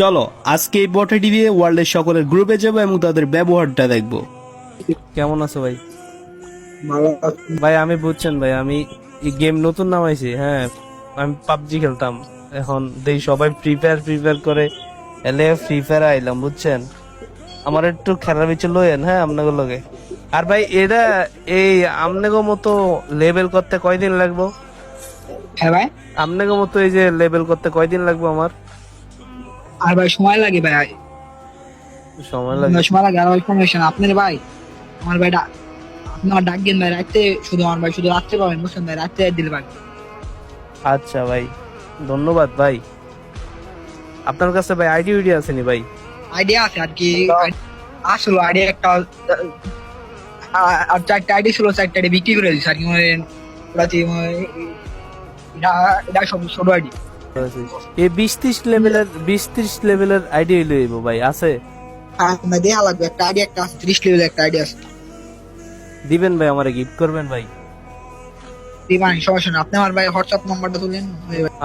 চলো আজকে এই বটটি দিয়ে ওয়ার্ল্ডের সকলের গ্রুপে যাবো এবং তাদের ব্যবহারটা দেখবো। কেমন আছো ভাই? ভালো আছি। ভাই আমি বুঝছেন ভাই, আমি এই গেম নতুন নামাইছি। হ্যাঁ, আমি পাবজি খেলতাম, এখন দেই সবাই প্রিপেয়ার করে এলে ফ্রি ফায়ার আইলাম, বুঝছেন? আমার একটু খেলার বিচে লইয়েন, হ্যাঁ আপনাকে লগে। আর ভাই এটা এই আমনেগো মতো লেভেল করতে কয়দিন লাগবো? হ্যাঁ ভাই, আমনেগো মতো এই যে লেভেল করতে কয়দিন লাগবে আমার? আর ভাই সময় লাগে ভাই, সময় লাগে? সময় লাগে। আর ভাই সমস্যা না আপনার ভাই, আমার ভাই আপনি আমার ডাক দিন ভাই রাত্রে, শুধু আমার ভাই শুধু রাত্রে পাবেন, বুঝছেন ভাই? রাত্রে দিলে ভাই। আচ্ছা ভাই, ধন্যবাদ ভাই। আপনার কাছে ভাই আইডি উইডি আছে নি ভাই? আইডিয়া আছে আর কি, আসলে আইডিয়া একটা আর চারটা আইডি ছিল, চারটা আইডি বিক্রি করে দিচ্ছি আর কি। মানে ওরা যে এটা সব ছোট আইডি। এই 20-30 লেভেলের আইডি লইব ভাই, আছে? না দেয়া লাগবে, একটা আইডি একটা আছে, 30 লেভেল একটা আইডি আছে। দিবেন ভাই, আমারে গিফট করবেন ভাই? দিবানি, সমস্যা না। আপনি আমার ভাই হোয়াটসঅ্যাপ নাম্বারটা তুলেন।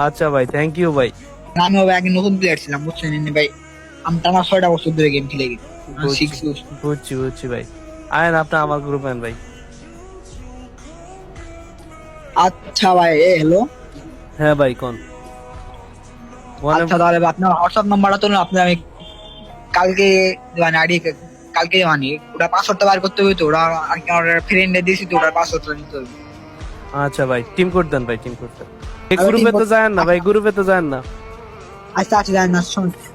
আচ্ছা ভাই, থ্যাংক ইউ ভাই। আমি ভাই আগে নতুন প্লেয়ার ছিলাম, বুঝছেন এমনি ভাই। আমি টানা 6টা বছর ধরে গেম খেলে গেছি। বুঝছি ভাই। আয়েন আপনি আমার গ্রুপ আন ভাই। আচ্ছা ভাই, হ্যালো। হ্যাঁ ভাই, কোন? আচ্ছা তাহলে আপনার হোয়াটসঅ্যাপ নাম্বারটা তুলুন, আপনি আমি কালকে মানে আইডি কালকে মানে ওটা পাসওয়ার্ডটা বার করতে হবে তো, ওরা আর কি আমার ফ্রেন্ডে দিয়েছি তো, ওটার পাসওয়ার্ডটা নিতে হবে। আচ্ছা ভাই, টিম কোড দেন ভাই, টিম কোড দেন। এই গ্রুপে তো যায়েন না ভাই, গ্রুপে তো যায়েন না। আচ্ছা আচ্ছা, জানেন না, সমস্যা